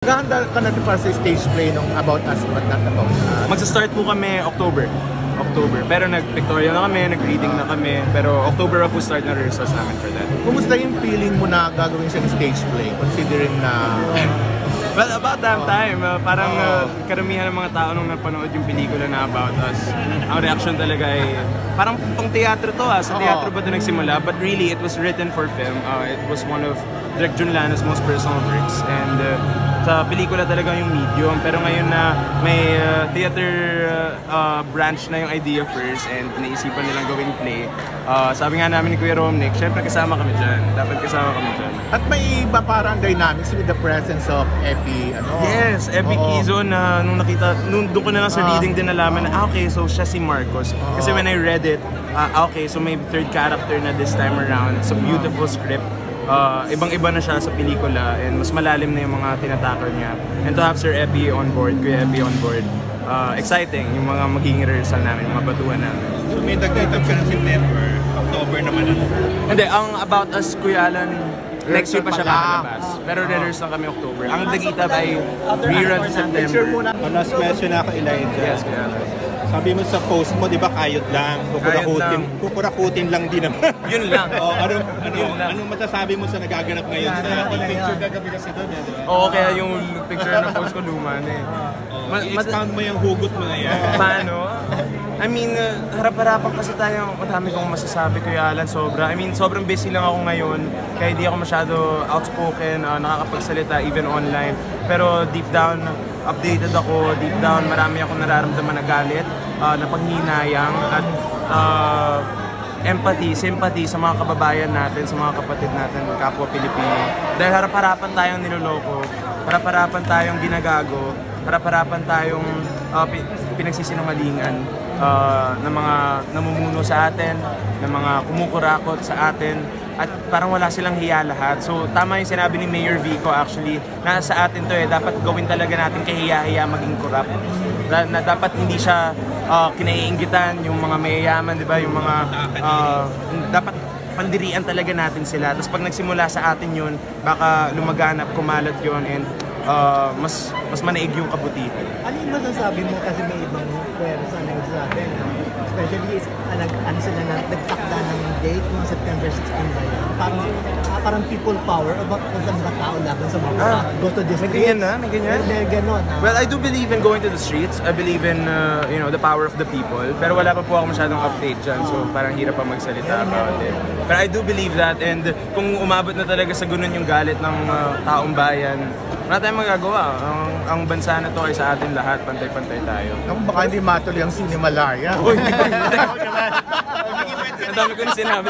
Gahanda ka natin para sa stage play nung About Us but Not About Us. Magsa-start po kami October. Pero nag-pictorial na kami, nag-reading na kami. Pero October po start na rehearsals namin for that. Kumusta yung feeling mo na gagawin siyang stage play considering na... Well, about that time, parang karamihan ng mga tao nung napanood yung pelikula na About Us, ang reaction talaga ay parang pang teatro to sa teatro ba ito nagsimula? But really, it was written for film. It was one of Direk Junlana's most personal works. And sa pelikula talaga yung medium, pero ngayon na may theater branch na yung idea first and naisipan nilang gawing play, sabi nga namin ni Kuya Romnick, syempre kasama kami dyan, dapat kasama kami dyan. At may iba parang dynamics with the presence of Epi, Yes, Epi Quizon na nung doon ko na lang sa reading din nalaman na okay, so siya si Marcos. Kasi when I read it, okay, so may third character na this time around. It's a beautiful script. Ibang-iba na siya sa pelikula and mas malalim na yung mga tinatakal niya. And to have Sir Epi on board, Kuya Epi on board, exciting yung mga magiging rehearsal namin, yung mga batuan namin. So may dagdag ka ng September, October naman ano? Hindi, ang About Us, Kuya Alan, next year pa siya kakalabas. Pero rehearsal kami October. Ang Dagita by rerun sa September. Last question na ako, Elijah. Yes, Kuya Alan. Sabi mo sa post mo, di ba, kayod lang, kukurakutin lang din naman. Yun lang. Anong masasabi mo sa nagaganap ngayon sa picture kagabi kasi doon, di ba? Oo, kaya yung picture na post ko luma na eh. I-expound mo yung hugot mo na yan. Paano? I mean, harap-harapan kasi tayo, madami kong masasabi, Kuya Alan, sobra. I mean, sobrang busy lang ako ngayon, kaya hindi ako masyado outspoken, nakakapagsalita even online. Pero deep down, updated ako, deep down, marami akong nararamdaman na galit, na panghinayang, at empathy, sympathy sa mga kababayan natin, sa mga kapatid natin, kapwa Pilipino. Dahil harap-harapan tayong niloloko, harap-harapan tayong ginagago, harap-harapan tayong pinagsisinungalingan ng mga namumuno sa atin, ng mga kumukurakot sa atin, at parang wala silang hiya lahat. So tama yung sinabi ni Mayor Vico actually, nasa atin to dapat gawin talaga natin kahiya-hiya maging corrupt. Na dapat hindi siya kinaiinggitan yung mga mayayaman, di ba? Yung mga dapat pandirian talaga natin sila. Tapos pag nagsimula sa atin yun, baka lumaganap, kumalat yun, and mas manaig yung kabutihan. Ano yung masasabi mo kasi may ibang pwersa na nagsasabi, especially ano sila na nagtakda ng date ng September 16 ba yan? Parang people power about kung saan ba tao laban sa mga go to the streets. May ganyan? May ganon. Well, I do believe in going to the streets. I believe in the power of the people. Pero wala pa po ako masyadong update dyan, so parang hirap pa magsalita about it. But I do believe that, and kung umabot na talaga sa ganun yung galit ng taong bayan, wala tayong magagawa. Ang bansa na to ay sa atin lahat, pantay-pantay tayo. Naku, baka hindi matuloy ang Cinemalaya. Ang dami ko na sinabi.